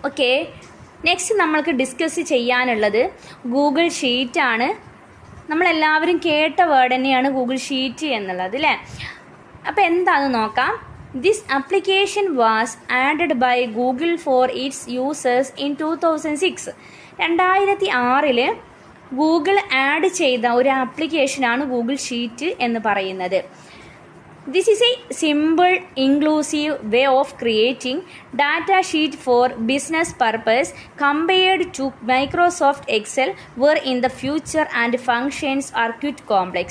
Okay, next നമ്മൾക്ക് discuss ചെയ്യാനുള്ളത് Google ഷീറ്റാണ്. നമ്മളെല്ലാവരും കേട്ട വേർഡ് തന്നെയാണ് ഗൂഗിൾ ഷീറ്റ് എന്നുള്ളത് അല്ലേ. അപ്പോൾ എന്താണെന്ന് നോക്കാം. This application was added by Google for its users in 2006. 2006 Google add ചെയ്ത ഒരു ആപ്ലിക്കേഷനാണ് ഗൂഗിൾ ഷീറ്റ് എന്ന് പറയുന്നത്. This is a simple, inclusive way of creating data sheet for business purpose compared to Microsoft Excel, where in the future and functions are quite complex.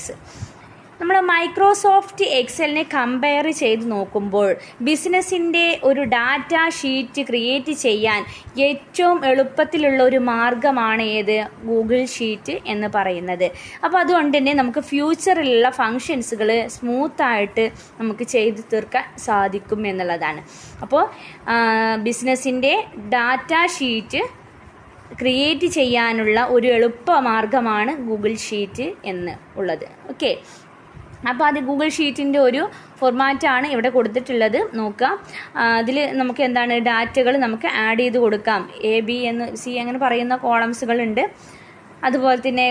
നമ്മൾ Microsoft എക്സലിനെ compare ചെയ്ത് നോക്കുമ്പോൾ ബിസിനസ്സിൻ്റെ ഒരു ഡാറ്റ ഷീറ്റ് ക്രിയേറ്റ് ചെയ്യാൻ ഏറ്റവും എളുപ്പത്തിലുള്ള ഒരു മാർഗ്ഗമാണ് ഏത് ഗൂഗിൾ ഷീറ്റ് എന്ന് പറയുന്നത്. അപ്പോൾ അതുകൊണ്ട് തന്നെ നമുക്ക് ഫ്യൂച്ചറിലുള്ള ഫങ്ഷൻസുകൾ സ്മൂത്തായിട്ട് നമുക്ക് ചെയ്തു തീർക്കാൻ സാധിക്കും എന്നുള്ളതാണ്. അപ്പോൾ ബിസിനസ്സിൻ്റെ ഡാറ്റ ഷീറ്റ് ക്രിയേറ്റ് ചെയ്യാനുള്ള ഒരു എളുപ്പ മാർഗ്ഗമാണ് ഗൂഗിൾ ഷീറ്റ് എന്ന് ഉള്ളത്. ഓക്കെ, അപ്പോൾ അത് ഗൂഗിൾ ഷീറ്റിൻ്റെ ഒരു ഫോർമാറ്റാണ് ഇവിടെ കൊടുത്തിട്ടുള്ളത്. നോക്കുക, അതിൽ നമുക്ക് എന്താണ് ഡാറ്റകൾ നമുക്ക് ആഡ് ചെയ്ത് കൊടുക്കാം. A, B എന്ന് C അങ്ങനെ പറയുന്ന കോളംസുകളുണ്ട്. അതുപോലെ തന്നെ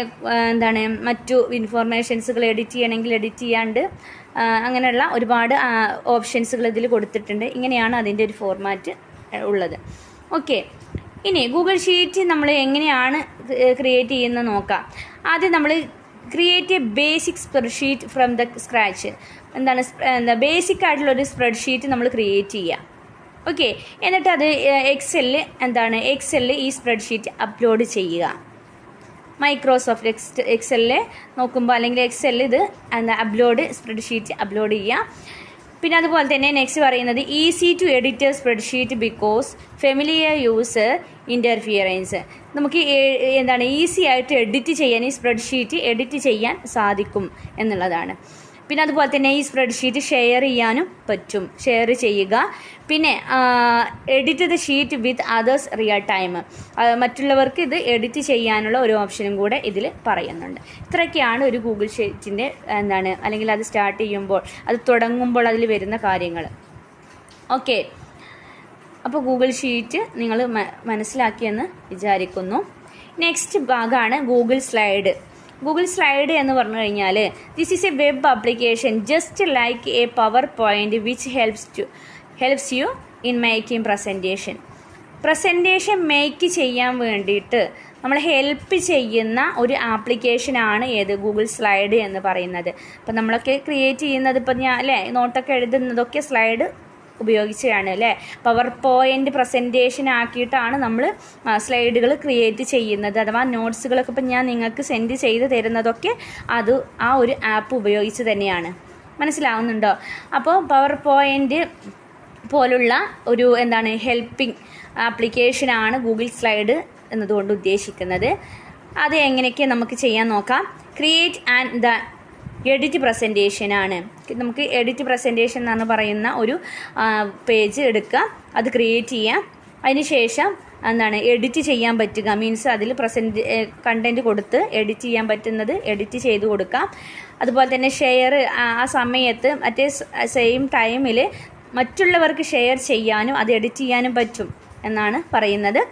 എന്താണ് മറ്റു ഇൻഫോർമേഷൻസുകൾ എഡിറ്റ് ചെയ്യണമെങ്കിൽ എഡിറ്റ് ചെയ്യാണ്ട് അങ്ങനെയുള്ള ഒരുപാട് ഓപ്ഷൻസുകൾ ഇതിൽ കൊടുത്തിട്ടുണ്ട്. ഇങ്ങനെയാണ് അതിൻ്റെ ഒരു ഫോർമാറ്റ് ഉള്ളത്. ഓക്കെ, ഇനി ഗൂഗിൾ ഷീറ്റ് നമ്മൾ എങ്ങനെയാണ് ക്രിയേറ്റ് ചെയ്യുന്നത് നോക്കാം. ആദ്യം നമ്മൾ create A basic spreadsheet from the scratch. എന്താ ബേസിക് ആയിട്ടുള്ളൊരു സ്പ്രെഡ്ഷീറ്റ് നമ്മൾ ക്രിയേറ്റ് ചെയ്യുക. ഓക്കെ, എന്നിട്ട് അത് എക്സലിൽ ഈ സ്പ്രെഡ്ഷീറ്റ് അപ്ലോഡ് ചെയ്യുക. മൈക്രോസോഫ്റ്റ് എക്സലിൽ നോക്കുമ്പോൾ അല്ലെങ്കിൽ എക്സലിൽ ഇത് സ്പ്രെഡ്ഷീറ്റ് അപ്ലോഡ് ചെയ്യുക. പിന്നെ അതുപോലെ തന്നെ നെക്സ്റ്റ് പറയുന്നത് easy to edit spreadsheet because familiar user interference. നമുക്ക് ഈസി ആയിട്ട് എഡിറ്റ് ചെയ്യാൻ ഈ സ്പ്രെഡ്ഷീറ്റ് എഡിറ്റ് ചെയ്യാൻ സാധിക്കും എന്നുള്ളതാണ്. പിന്നെ അതുപോലെ തന്നെ ഈ സ്പ്രെഡ്ഷീറ്റ് ഷെയർ ചെയ്യാനും പറ്റും, ഷെയർ ചെയ്യുക. പിന്നെ edit the sheet with others real time, മറ്റുള്ളവർക്ക് ഇത് എഡിറ്റ് ചെയ്യാനുള്ള ഒരു ഓപ്ഷനും കൂടെ ഇതിൽ പറയുന്നുണ്ട്. ഇത്രയൊക്കെയാണ് ഒരു ഗൂഗിൾ ഷീറ്റിൻ്റെ അല്ലെങ്കിൽ അത് സ്റ്റാർട്ട് ചെയ്യുമ്പോൾ അത് തുടങ്ങുമ്പോൾ അതിൽ വരുന്ന കാര്യങ്ങൾ. ഓക്കെ, അപ്പോൾ ഗൂഗിൾ ഷീറ്റ് നിങ്ങൾ മനസ്സിലാക്കിയെന്ന് വിചാരിക്കുന്നു. നെക്സ്റ്റ് ഭാഗമാണ് ഗൂഗിൾ സ്ലൈഡ്. ഗൂഗിൾ സ്ലൈഡ് എന്ന് പറഞ്ഞു കഴിഞ്ഞാൽ this is A web application just like A power point which helps you in making presentation make ചെയ്യാൻ വേണ്ടിയിട്ട് നമ്മൾ ഹെൽപ്പ് ചെയ്യുന്ന ഒരു ആപ്ലിക്കേഷനാണ് ഏത് ഗൂഗിൾ സ്ലൈഡ് എന്ന് പറയുന്നത്. അപ്പം നമ്മളൊക്കെ ക്രിയേറ്റ് ചെയ്യുന്നത് ഇപ്പം നോട്ടൊക്കെ എഴുതുന്നതൊക്കെ സ്ലൈഡ് ഉപയോഗിച്ചാണ് അല്ലേ. പവർ പോയിൻ്റ് പ്രസൻറ്റേഷൻ ആക്കിയിട്ടാണ് നമ്മൾ സ്ലൈഡുകൾ ക്രിയേറ്റ് ചെയ്യുന്നത്. അഥവാ നോട്ട്സുകളൊക്കെ ഇപ്പം ഞാൻ നിങ്ങൾക്ക് സെൻഡ് ചെയ്ത് തരുന്നതൊക്കെ ആ ഒരു ആപ്പ് ഉപയോഗിച്ച് തന്നെയാണ്. മനസ്സിലാവുന്നുണ്ടോ? അപ്പോൾ പവർ പോയിൻ്റ് പോലുള്ള ഒരു ഹെൽപ്പിംഗ് ആപ്ലിക്കേഷനാണ് ഗൂഗിൾ സ്ലൈഡ് എന്നതുകൊണ്ട് ഉദ്ദേശിക്കുന്നത്. അത് എങ്ങനെയൊക്കെ നമുക്ക് ചെയ്യാൻ നോക്കാം. ക്രിയേറ്റ് ആൻഡ് എഡിറ്റ് പ്രസൻറ്റേഷനാണ്. നമുക്ക് എഡിറ്റ് പ്രസൻറ്റേഷൻ എന്ന് പറയുന്ന ഒരു പേജ് എടുക്കുക, അത് ക്രിയേറ്റ് ചെയ്യാം. അതിന് ശേഷം എഡിറ്റ് ചെയ്യാൻ പറ്റുക, മീൻസ് അതിൽ കണ്ടൻറ്റ് കൊടുത്ത് എഡിറ്റ് ചെയ്യാൻ പറ്റുന്നത് എഡിറ്റ് ചെയ്ത് കൊടുക്കാം. അതുപോലെ തന്നെ ഷെയർ ആ സമയത്ത് സെയിം ടൈമിൽ മറ്റുള്ളവർക്ക് ഷെയർ ചെയ്യാനും അത് എഡിറ്റ് ചെയ്യാനും പറ്റും എന്നാണ് പറയുന്നത്.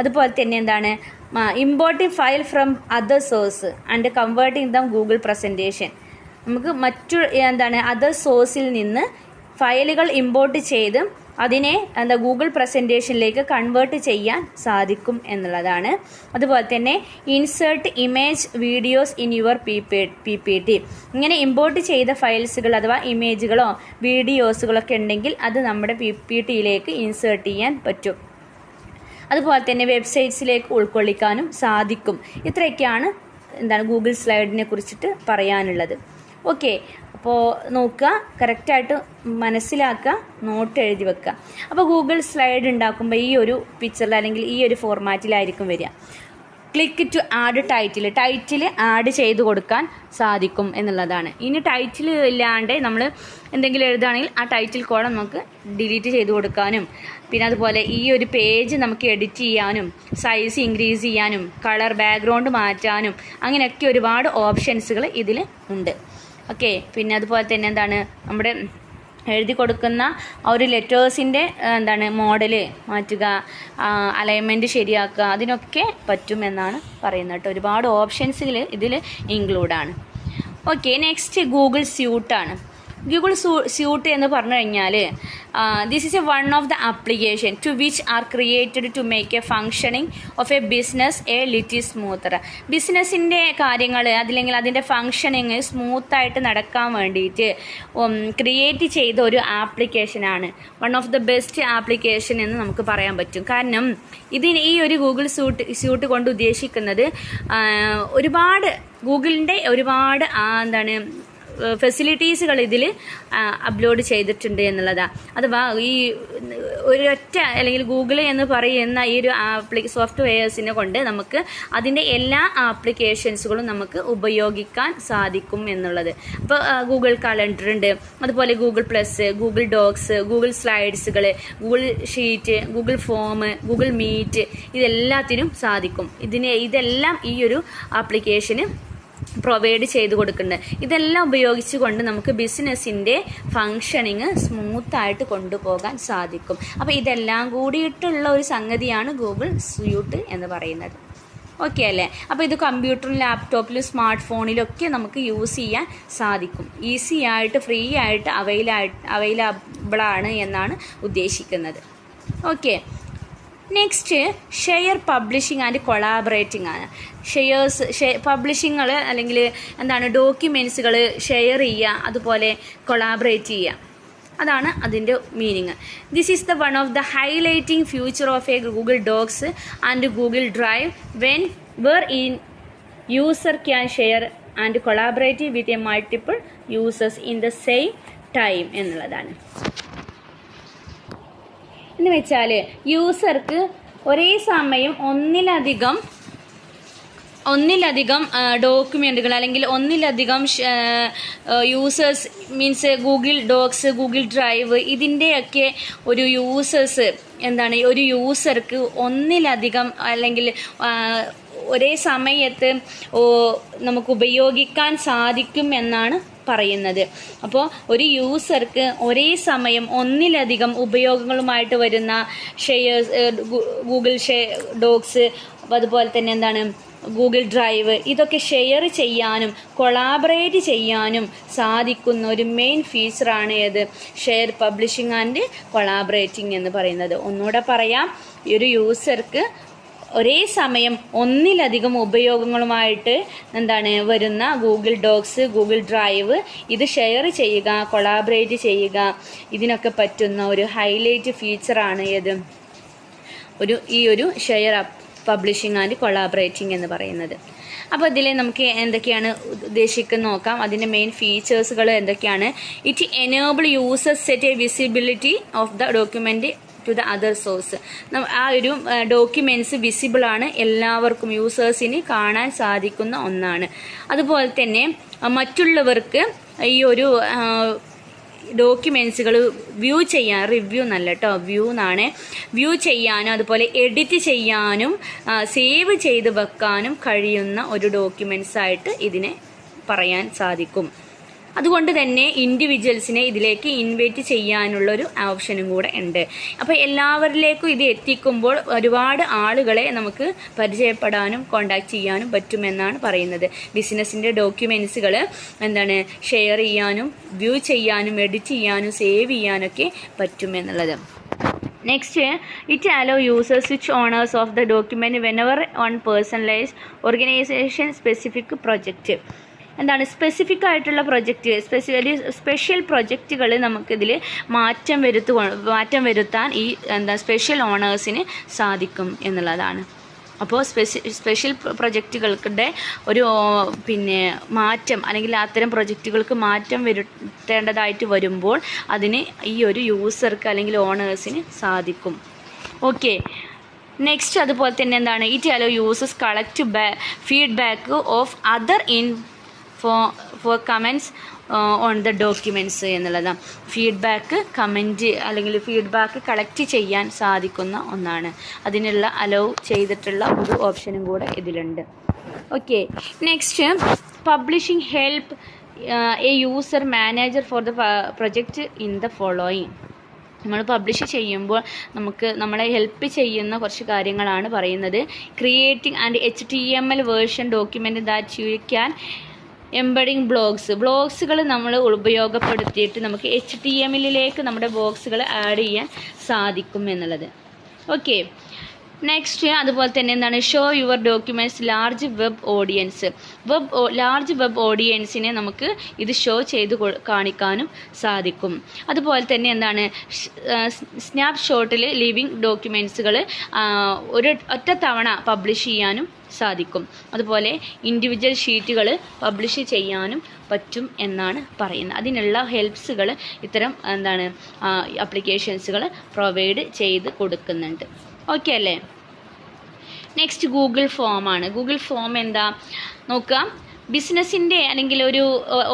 അതുപോലെ തന്നെ importing file from other source and converting dum Google presentation. നമുക്ക് അതർ സോഴ്സിൽ നിന്ന് ഫയലുകൾ ഇമ്പോർട്ട് ചെയ്ത് അതിനെ ഗൂഗിൾ പ്രസൻറ്റേഷനിലേക്ക് കൺവേർട്ട് ചെയ്യാൻ സാധിക്കും എന്നുള്ളതാണ്. അതുപോലെ തന്നെ insert image videos in your PPT. ഇങ്ങനെ ഇമ്പോർട്ട് ചെയ്ത ഫയൽസുകൾ അഥവാ ഇമേജുകളോ വീഡിയോസുകളൊക്കെ ഉണ്ടെങ്കിൽ അത് നമ്മുടെ PPTയിലേക്ക് ഇൻസേർട്ട് ചെയ്യാൻ പറ്റും. അതുപോലെ തന്നെ വെബ്സൈറ്റ്സിലേക്ക് ഉൾക്കൊള്ളിക്കാനും സാധിക്കും. ഇത്രയൊക്കെയാണ് ഗൂഗിൾ സ്ലൈഡിനെ കുറിച്ചിട്ട് പറയാനുള്ളത്. ഓക്കെ, അപ്പോൾ നോക്കുക, കറക്റ്റായിട്ട് മനസ്സിലാക്കുക, നോട്ട് എഴുതി വെക്കുക. അപ്പോൾ ഗൂഗിൾ സ്ലൈഡ് ഉണ്ടാക്കുമ്പോൾ ഈ ഒരു പിക്ചറിൽ അല്ലെങ്കിൽ ഈ ഒരു ഫോർമാറ്റിലായിരിക്കും വരിക. Click to add title add ചെയ്ത് കൊടുക്കാൻ സാധിക്കും എന്നുള്ളതാണ്. ഇനി ടൈറ്റിൽ ഇല്ലാണ്ട് നമ്മൾ എന്തെങ്കിലും എഴുതുകയാണെങ്കിൽ ആ ടൈറ്റിൽ കോളം നമുക്ക് ഡിലീറ്റ് ചെയ്ത് കൊടുക്കാനും പിന്നെ അതുപോലെ ഈ ഒരു പേജ് നമുക്ക് എഡിറ്റ് ചെയ്യാനും സൈസ് ഇൻക്രീസ് ചെയ്യാനും കളർ ബാക്ക്ഗ്രൗണ്ട് മാറ്റാനും അങ്ങനെയൊക്കെ ഒരുപാട് ഓപ്ഷൻസുകൾ ഇതിൽ ഉണ്ട്. ഓക്കെ, പിന്നെ അതുപോലെ തന്നെ നമ്മുടെ എഴുതി കൊടുക്കുന്ന ആ ഒരു ലെറ്റേഴ്സിൻ്റെ എന്താണ് മോഡൽ മാറ്റുക, അലൈൻമെൻറ്റ് ശരിയാക്കുക, അതിനൊക്കെ പറ്റുമെന്നാണ് പറയുന്നത് കേട്ടോ. ഒരുപാട് ഓപ്ഷൻസുകൾ ഇതിൽ ഇൻക്ലൂഡാണ്. ഓക്കെ, നെക്സ്റ്റ് ഗൂഗിൾ സ്യൂട്ടാണ്. ഗൂഗിൾ സ്യൂട്ട് എന്ന് പറഞ്ഞു കഴിഞ്ഞാൽ this is one of the application to which are created to make a functioning of a business a little smoother. ബിസിനസ്സിൻ്റെ കാര്യങ്ങൾ അതില്ലെങ്കിൽ അതിൻ്റെ ഫങ്ഷനിങ് സ്മൂത്തായിട്ട് നടക്കാൻ വേണ്ടിയിട്ട് ക്രിയേറ്റ് ചെയ്ത ഒരു ആപ്ലിക്കേഷനാണ്. One of the best application എന്ന് നമുക്ക് പറയാൻ പറ്റും. കാരണം ഈ ഒരു ഗൂഗിൾ സ്യൂട്ട് കൊണ്ട് ഉദ്ദേശിക്കുന്നത് ഒരുപാട് ഗൂഗിളിൻ്റെ ഒരുപാട് എന്താണ് ഫെസിലിറ്റീസുകൾ ഇതിൽ അപ്ലോഡ് ചെയ്തിട്ടുണ്ട് എന്നുള്ളതാണ്. അഥവാ ഈ ഒരൊറ്റ അല്ലെങ്കിൽ ഗൂഗിൾ എന്ന് പറയുന്ന ഈ ഒരു സോഫ്റ്റ്വെയർസിനെ കൊണ്ട് നമുക്ക് അതിൻ്റെ എല്ലാ ആപ്ലിക്കേഷൻസുകളും നമുക്ക് ഉപയോഗിക്കാൻ സാധിക്കും എന്നുള്ളത്. അപ്പോൾ ഗൂഗിൾ കലണ്ടർ ഉണ്ട്, അതുപോലെ Google plus, Google docs, Google സ്ലൈഡ്സുകൾ, Google sheet, Google form, Google meet, ഇതെല്ലാത്തിനും സാധിക്കും. ഇതെല്ലാം ഈ ഒരു ആപ്ലിക്കേഷന് പ്രൊവൈഡ് ചെയ്ത് കൊടുക്കുന്നുണ്ട്. ഇതെല്ലാം ഉപയോഗിച്ചുകൊണ്ട് നമുക്ക് ബിസിനസ്സിൻ്റെ ഫങ്ഷനിങ് സ്മൂത്തായിട്ട് കൊണ്ടുപോകാൻ സാധിക്കും. അപ്പോൾ ഇതെല്ലാം കൂടിയിട്ടുള്ള ഒരു സംഗതിയാണ് ഗൂഗിൾ സ്യൂട്ട് എന്ന് പറയുന്നത്. ഓക്കെ അല്ലേ? അപ്പോൾ ഇത് കമ്പ്യൂട്ടറിലും ലാപ്ടോപ്പിലും സ്മാർട്ട് ഫോണിലൊക്കെ നമുക്ക് യൂസ് ചെയ്യാൻ സാധിക്കും. ഈസി ആയിട്ട് ഫ്രീ ആയിട്ട് അവൈലബിളാണ് എന്നാണ് ഉദ്ദേശിക്കുന്നത്. Okay, next share publishing and collaborating ആണ്. പബ്ലിഷിങ്ങൾ അല്ലെങ്കിൽ എന്താണ് ഡോക്യുമെൻറ്റ്സുകൾ ഷെയർ ചെയ്യുക, അതുപോലെ കൊളാബറേറ്റ് ചെയ്യുക, അതാണ് അതിൻ്റെ meaning. This is the one of the highlighting future of a Google Docs and Google Drive where in user can share and collaborate with a multiple users in the same time എന്നുള്ളതാണ്. എന്ന് വെച്ചാൽ യൂസർക്ക് ഒരേ സമയം ഒന്നിലധികം ഡോക്യുമെൻറ്റുകൾ അല്ലെങ്കിൽ ഒന്നിലധികം users means Google docs, Google Drive, ഇതിൻ്റെയൊക്കെ ഒരു യൂസേഴ്സ് എന്താണ് ഒരു യൂസർക്ക് ഒന്നിലധികം അല്ലെങ്കിൽ ഒരേ സമയത്ത് നമുക്ക് ഉപയോഗിക്കാൻ സാധിക്കും എന്നാണ് പറയുന്നത്. അപ്പോൾ ഒരു യൂസർക്ക് ഒരേ സമയം ഒന്നിലധികം ഉപയോഗങ്ങളുമായിട്ട് വരുന്ന ഗൂഗിൾ ഡോക്സ്, അതുപോലെ തന്നെ എന്താണ് ഗൂഗിൾ ഡ്രൈവ്, ഇതൊക്കെ ഷെയർ ചെയ്യാനും കൊളാബറേറ്റ് ചെയ്യാനും സാധിക്കുന്ന ഒരു മെയിൻ ഫീച്ചറാണ് ഏത് ഷെയർ പബ്ലിഷിംഗ് ആൻഡ് കൊളാബറേറ്റിംഗ് എന്ന് പറയുന്നത്. ഒന്നുകൂടെ പറയാം, ഈ ഒരു യൂസർക്ക് ഒരേ സമയം ഒന്നിലധികം ഉപയോഗങ്ങളുമായിട്ട് വരുന്ന ഗൂഗിൾ ഡോക്സ്, ഗൂഗിൾ ഡ്രൈവ്, ഇത് ഷെയർ ചെയ്യുക, കൊളാബറേറ്റ് ചെയ്യുക, ഇതിനൊക്കെ പറ്റുന്ന ഒരു ഹൈലൈറ്റ് ഫീച്ചറാണ് ഏത് ഈ ഒരു ഷെയർ പബ്ലിഷിംഗ് ആൻഡ് കൊളാബറേറ്റിംഗ് എന്ന് പറയുന്നത്. അപ്പോൾ ഇതിൽ നമുക്ക് എന്തൊക്കെയാണ് ഉദ്ദേശിക്കുന്നത് നോക്കാം. അതിൻ്റെ മെയിൻ ഫീച്ചേഴ്സുകൾ എന്തൊക്കെയാണ്? It enable users set a visibility of the document to the other source. ആ ഒരു ഡോക്യുമെൻറ്റ്സ് വിസിബിളാണ്, എല്ലാവർക്കും യൂസേഴ്സിന് കാണാൻ സാധിക്കുന്ന ഒന്നാണ്. അതുപോലെ തന്നെ മറ്റുള്ളവർക്ക് ഈ ഒരു ഡോക്യുമെൻറ്റ്സുകൾ വ്യൂ ചെയ്യാൻ, റിവ്യൂ എന്നല്ല കേട്ടോ, വ്യൂ എന്നാണ്, വ്യൂ ചെയ്യാനും അതുപോലെ എഡിറ്റ് ചെയ്യാനും സേവ് ചെയ്ത് വെക്കാനും കഴിയുന്ന ഒരു ഡോക്യുമെൻറ്റ്സ് ആയിട്ട് ഇതിനെ പറയാൻ സാധിക്കും. അതുകൊണ്ട് തന്നെ ഇൻഡിവിജ്വൽസിനെ ഇതിലേക്ക് ഇൻവൈറ്റ് ചെയ്യാനുള്ളൊരു ഓപ്ഷനും കൂടെ ഉണ്ട്. അപ്പോൾ എല്ലാവരിലേക്കും ഇത് എത്തിക്കുമ്പോൾ ഒരുപാട് ആളുകളെ നമുക്ക് പരിചയപ്പെടാനും കോണ്ടാക്ട് ചെയ്യാനും പറ്റുമെന്നാണ് പറയുന്നത്. ബിസിനസ്സിൻ്റെ ഡോക്യുമെൻറ്റ്സുകൾ ഷെയർ ചെയ്യാനും വ്യൂ ചെയ്യാനും എഡിറ്റ് ചെയ്യാനും സേവ് ചെയ്യാനൊക്കെ പറ്റുമെന്നുള്ളത്. Next, it allow users switch owners of the document whenever on personalise organisation specific project. Specific ആയിട്ടുള്ള പ്രൊജക്റ്റ്, സ്പെഷ്യൽ പ്രൊജക്റ്റുകൾ നമുക്കിതിൽ മാറ്റം വരുത്താൻ ഈ സ്പെഷ്യൽ ഓണേഴ്സിന് സാധിക്കും എന്നുള്ളതാണ്. അപ്പോൾ സ്പെഷ്യൽ പ്രൊജക്റ്റുകൾക്കിടെ ഒരു മാറ്റം അല്ലെങ്കിൽ അത്തരം പ്രൊജക്റ്റുകൾക്ക് മാറ്റം വരുത്തേണ്ടതായിട്ട് വരുമ്പോൾ അതിന് ഈ ഒരു യൂസർക്ക് അല്ലെങ്കിൽ ഓണേഴ്സിന് സാധിക്കും. ഓക്കെ, നെക്സ്റ്റ് അതുപോലെ തന്നെ it allow users collect feedback of other for comments on the documents എന്നുള്ളതാണ്. ഫീഡ്ബാക്ക് കളക്ട് ചെയ്യാൻ സാധിക്കുന്ന ഒന്നാണ്. അതിനുള്ള അലോ ചെയ്തിട്ടുള്ള ഒരു ഓപ്ഷനും കൂടെ ഇതിലുണ്ട്. Okay, next publishing help a user manager for the project in the following. നമ്മൾ പബ്ലിഷ് ചെയ്യുമ്പോൾ നമുക്ക് നമ്മളെ ഹെൽപ്പ് ചെയ്യുന്ന കുറച്ച് കാര്യങ്ങളാണ് പറയുന്നത്. Creating and HTML version document that you can embedding ബ്ലോഗ്സുകൾ നമ്മൾ ഉപയോഗപ്പെടുത്തിയിട്ട് നമുക്ക് HTML നമ്മുടെ ബോക്സുകൾ ആഡ് ചെയ്യാൻ സാധിക്കും എന്നുള്ളത്. ഓക്കെ, നെക്സ്റ്റ് അതുപോലെ തന്നെ എന്താണ്, show your documents large web ഓഡിയൻസിനെ നമുക്ക് ഇത് ഷോ ചെയ്ത് കാണിക്കാനും സാധിക്കും. അതുപോലെ തന്നെ എന്താണ്, സ്നാപ്ഷോട്ടിൽ ലിവിങ് ഡോക്യുമെൻറ്റ്സുകൾ ഒറ്റ തവണ പബ്ലിഷ് ചെയ്യാനും സാധിക്കും. അതുപോലെ ഇൻഡിവിജ്വൽ ഷീറ്റുകൾ പബ്ലിഷ് ചെയ്യാനും പറ്റും എന്നാണ് പറയുന്നത്. അതിനുള്ള ഹെൽപ്സുകൾ ഇത്തരം എന്താണ് ആപ്ലിക്കേഷൻസുകൾ പ്രൊവൈഡ് ചെയ്ത് കൊടുക്കുന്നുണ്ട്. ഓക്കെ അല്ലേ? നെക്സ്റ്റ് ഗൂഗിൾ ഫോമാണ്. ഗൂഗിൾ ഫോം എന്താ നോക്കുക, ബിസിനസ്സിൻ്റെ അല്ലെങ്കിൽ ഒരു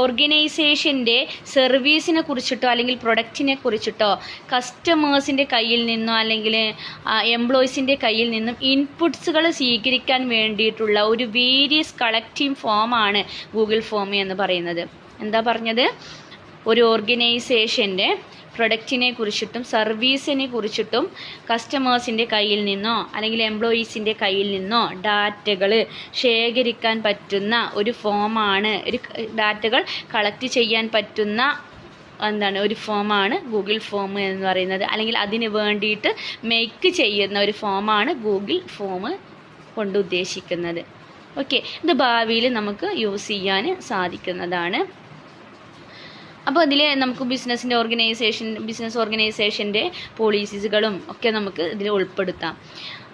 ഓർഗനൈസേഷൻ്റെ സർവീസിനെ കുറിച്ചിട്ടോ അല്ലെങ്കിൽ പ്രൊഡക്റ്റിനെ കുറിച്ചിട്ടോ കസ്റ്റമേഴ്സിൻ്റെ കയ്യിൽ നിന്നോ അല്ലെങ്കിൽ എംപ്ലോയീസിൻ്റെ കയ്യിൽ നിന്നും ഇൻപുട്സുകൾ സ്വീകരിക്കാൻ വേണ്ടിയിട്ടുള്ള ഒരു വേരിയസ് കളക്റ്റീവ് ഫോമാണ് ഗൂഗിൾ ഫോം എന്ന് പറയുന്നത്. എന്താ പറഞ്ഞത്? ഒരു ഓർഗനൈസേഷൻ്റെ പ്രൊഡക്റ്റിനെ കുറിച്ചിട്ടും സർവീസിനെ കുറിച്ചിട്ടും കസ്റ്റമേഴ്സിൻ്റെ കയ്യിൽ നിന്നോ അല്ലെങ്കിൽ എംപ്ലോയീസിൻ്റെ കയ്യിൽ നിന്നോ ഡാറ്റകൾ ശേഖരിക്കാൻ പറ്റുന്ന ഒരു ഫോമാണ്, ഒരു ഡാറ്റകൾ കളക്ട് ചെയ്യാൻ പറ്റുന്ന ഒരു ഫോമാണ് ഗൂഗിൾ ഫോം എന്ന് പറയുന്നത്. അല്ലെങ്കിൽ അതിന് വേണ്ടിയിട്ട് മേക്ക് ചെയ്യുന്ന ഒരു ഫോമാണ് ഗൂഗിൾ ഫോം കൊണ്ട് ഉദ്ദേശിക്കുന്നത്. ഓക്കെ, ഇത് ഭാവിയിൽ നമുക്ക് യൂസ് ചെയ്യാൻ സാധിക്കുന്നതാണ്. അപ്പോൾ അതിൽ നമുക്ക് ബിസിനസ് ഓർഗനൈസേഷൻ്റെ പോളിസീസുകളും ഒക്കെ നമുക്ക് ഇതിൽ ഉൾപ്പെടുത്താം.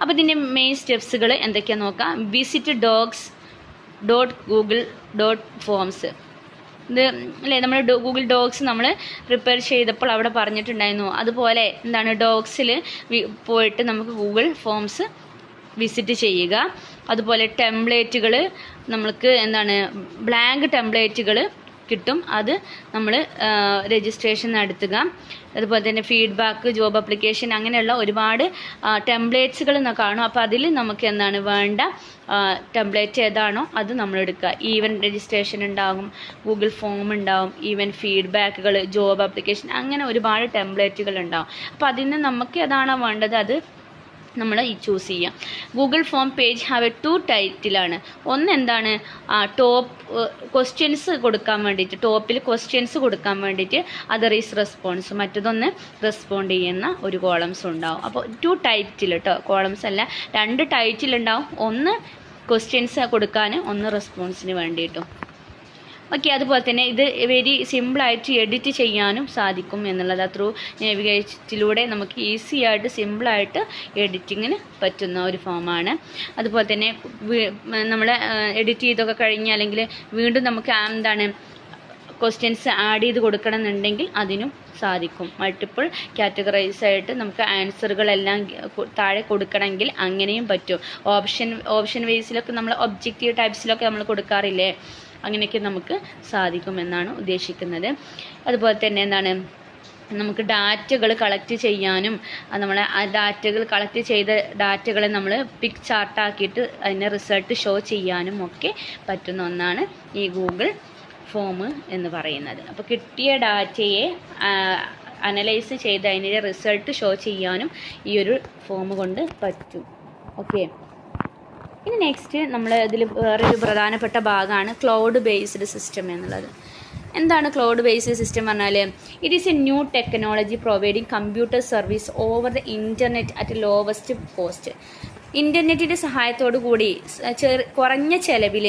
അപ്പോൾ ഇതിൻ്റെ മെയിൻ സ്റ്റെപ്സുകൾ എന്തൊക്കെയാണെന്ന് നോക്കാം. Visit docs.google.forms. ഇത് അല്ലേ, നമ്മൾ ഗൂഗിൾ ഡോക്സ് നമ്മൾ പ്രിപ്പയർ ചെയ്തപ്പോൾ അവിടെ പറഞ്ഞിട്ടുണ്ടായിരുന്നു. അതുപോലെ ഡോക്സിൽ പോയിട്ട് നമുക്ക് ഗൂഗിൾ ഫോംസ് വിസിറ്റ് ചെയ്യുക. അതുപോലെ ടെംപ്ലേറ്റുകൾ നമ്മൾക്ക് ബ്ലാങ്ക് ടെംപ്ലേറ്റുകൾ കിട്ടും, അത് നമ്മൾ രജിസ്ട്രേഷൻ നടത്തുക. അതുപോലെ തന്നെ ഫീഡ്ബാക്ക്, ജോബ് അപ്ലിക്കേഷൻ, അങ്ങനെയുള്ള ഒരുപാട് ടെംപ്ലേറ്റ്സുകൾ കാണും. അപ്പോൾ അതിൽ നമുക്ക് വേണ്ട ടെംപ്ലേറ്റ് ഏതാണോ അത് നമ്മൾ എടുക്കുക. ഈവൻ രജിസ്ട്രേഷൻ ഉണ്ടാകും, ഗൂഗിൾ ഫോം ഉണ്ടാകും, ഈവൻ ഫീഡ്ബാക്കുകൾ, ജോബ് അപ്ലിക്കേഷൻ, അങ്ങനെ ഒരുപാട് ടെംപ്ലേറ്റുകൾ ഉണ്ടാകും. അപ്പോൾ അതിന് നമുക്ക് ഏതാണോ വേണ്ടത് അത് നമ്മൾ ചൂസ് ചെയ്യാം. Google form page have 2 ടൈറ്റിലാണ്. ഒന്ന് ടോപ്പ് ക്വസ്റ്റ്യൻസ് കൊടുക്കാൻ വേണ്ടിയിട്ട്, ടോപ്പിൽ ക്വസ്റ്റ്യൻസ് കൊടുക്കാൻ വേണ്ടിയിട്ട് അതർ ഈസ് റെസ്പോൺസ്, മറ്റതൊന്ന് റെസ്പോണ്ട് ചെയ്യുന്ന ഒരു കോളംസ് ഉണ്ടാവും. അപ്പോൾ 2 ടൈറ്റിൽ കേട്ടോ, കോളംസ് അല്ല, 2 ടൈറ്റിൽ ഉണ്ടാവും. ഒന്ന് ക്വസ്റ്റ്യൻസ് കൊടുക്കാൻ, ഒന്ന് റെസ്പോൺസിന് വേണ്ടിയിട്ടും. ഓക്കെ, അതുപോലെ തന്നെ ഇത് വെരി സിമ്പിളായിട്ട് എഡിറ്റ് ചെയ്യാനും സാധിക്കും എന്നുള്ളത്. ത്രൂ നാവിഗേറ്റിലൂടെ നമുക്ക് ഈസി ആയിട്ട് സിമ്പിളായിട്ട് എഡിറ്റിങ്ങിന് പറ്റുന്ന ഒരു ഫോമാണ്. അതുപോലെ തന്നെ നമ്മൾ എഡിറ്റ് ചെയ്തൊക്കെ കഴിഞ്ഞ് അല്ലെങ്കിൽ വീണ്ടും നമുക്ക് ക്വസ്റ്റ്യൻസ് ആഡ് ചെയ്ത് കൊടുക്കണം എന്നുണ്ടെങ്കിൽ അതിനും സാധിക്കും. മൾട്ടിപ്പിൾ കാറ്റഗറൈസ് ആയിട്ട് നമുക്ക് ആൻസറുകളെല്ലാം താഴെ കൊടുക്കണമെങ്കിൽ അങ്ങനെയും പറ്റും. ഓപ്ഷൻ വൈസിലൊക്കെ നമ്മൾ ഒബ്ജക്റ്റീവ് ടൈപ്സിലൊക്കെ നമ്മൾ കൊടുക്കാറില്ലേ, അങ്ങനെയൊക്കെ നമുക്ക് സാധിക്കുമെന്നാണ് ഉദ്ദേശിക്കുന്നത്. അതുപോലെ തന്നെ നമുക്ക് ഡാറ്റകൾ കളക്ട് ചെയ്യാനും, നമ്മൾ കളക്ട് ചെയ്ത ഡാറ്റകളെ നമ്മൾ പിക് ചാർട്ടാക്കിയിട്ട് അതിൻ്റെ റിസൾട്ട് ഷോ ചെയ്യാനും ഒക്കെ പറ്റുന്ന ഒന്നാണ് ഈ ഗൂഗിൾ ഫോം എന്ന് പറയുന്നത്. അപ്പോൾ കിട്ടിയ ഡാറ്റയെ അനലൈസ് ചെയ്ത് അതിൻ്റെ റിസൾട്ട് ഷോ ചെയ്യാനും ഈ ഒരു ഫോം കൊണ്ട് പറ്റും. ഓക്കെ, ഇനി നെക്സ്റ്റ് നമ്മൾ ഇതിൽ വേറൊരു പ്രധാനപ്പെട്ട ഭാഗമാണ് ക്ലൗഡ് ബേസ്ഡ് സിസ്റ്റം എന്നുള്ളത്. എന്താണ് ക്ലൗഡ് ബേസ്ഡ് സിസ്റ്റം പറഞ്ഞാൽ? It is A new technology providing computer service over the internet at lowest cost. ഇൻ്റർനെറ്റിൻ്റെ സഹായത്തോടു കൂടി കുറഞ്ഞ ചെലവിൽ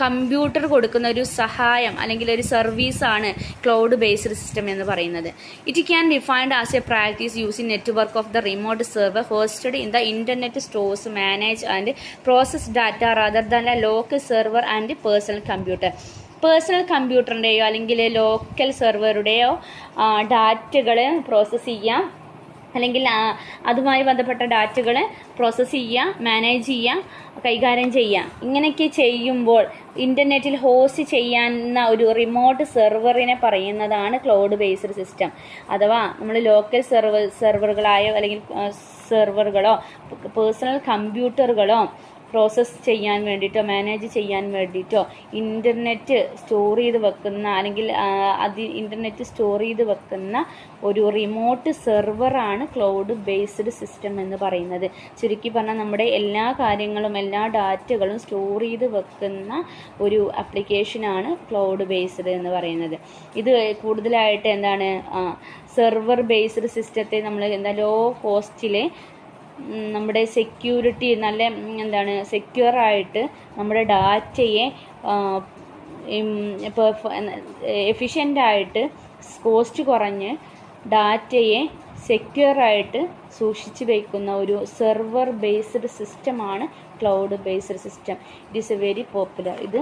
കമ്പ്യൂട്ടർ കൊടുക്കുന്ന ഒരു സഹായം അല്ലെങ്കിൽ ഒരു സർവീസാണ് ക്ലൗഡ് ബേസ്ഡ് സിസ്റ്റം എന്ന് പറയുന്നത്. It can defined as a practice using network of the remote server hosted in the internet stores manage and process data rather than a local server and personal computer. Personal കമ്പ്യൂട്ടറിൻ്റെയോ അല്ലെങ്കിൽ local സെർവറുടെയോ ഡാറ്റകൾ process ചെയ്യാം, അല്ലെങ്കിൽ അതുമായി ബന്ധപ്പെട്ട ഡാറ്റകൾ process ചെയ്യുക, manage ചെയ്യുക, കൈകാര്യം ചെയ്യുക. ഇങ്ങനെയൊക്കെ ചെയ്യുമ്പോൾ ഇൻ്റർനെറ്റിൽ ഹോസ്റ്റ് ചെയ്യുന്ന ഒരു റിമോട്ട് സെർവറിനെ പറയുന്നതാണ് ക്ലൗഡ് ബേസ്ഡ് സിസ്റ്റം. അഥവാ നമ്മൾ ലോക്കൽ സെർവറുകളായോ അല്ലെങ്കിൽ സെർവറുകളോ പേഴ്സണൽ കമ്പ്യൂട്ടറുകളോ പ്രോസസ്സ് ചെയ്യാൻ വേണ്ടിയിട്ടോ മാനേജ് ചെയ്യാൻ വേണ്ടിയിട്ടോ ഇൻ്റർനെറ്റ് സ്റ്റോർ ചെയ്ത് വെക്കുന്ന അല്ലെങ്കിൽ ഇൻ്റർനെറ്റ് സ്റ്റോർ ചെയ്ത് വെക്കുന്ന ഒരു റിമോട്ട് സെർവറാണ് ക്ലൗഡ് ബേസ്ഡ് സിസ്റ്റം എന്ന് പറയുന്നത്. ചുരുക്കി പറഞ്ഞാൽ നമ്മുടെ എല്ലാ കാര്യങ്ങളും എല്ലാ ഡാറ്റകളും സ്റ്റോർ ചെയ്ത് വെക്കുന്ന ഒരു ആപ്ലിക്കേഷനാണ് ക്ലൗഡ് ബേസ്ഡ് എന്ന് പറയുന്നത്. ഇത് കൂടുതലായിട്ട് എന്താണ് സെർവർ ബേസ്ഡ് സിസ്റ്റത്തെ നമ്മൾ ലോ കോസ്റ്റിലെ നമ്മുടെ സെക്യൂരിറ്റി നല്ല സെക്യൂറായിട്ട് നമ്മുടെ ഡാറ്റയെ ഇപ്പോൾ എഫിഷ്യൻ്റായിട്ട് കോസ്റ്റ് കുറഞ്ഞ് ഡാറ്റയെ സെക്യൂറായിട്ട് സൂക്ഷിച്ച് വയ്ക്കുന്ന ഒരു സെർവർ ബേസ്ഡ് സിസ്റ്റമാണ് cloud based system. It is A very popular. ഇത്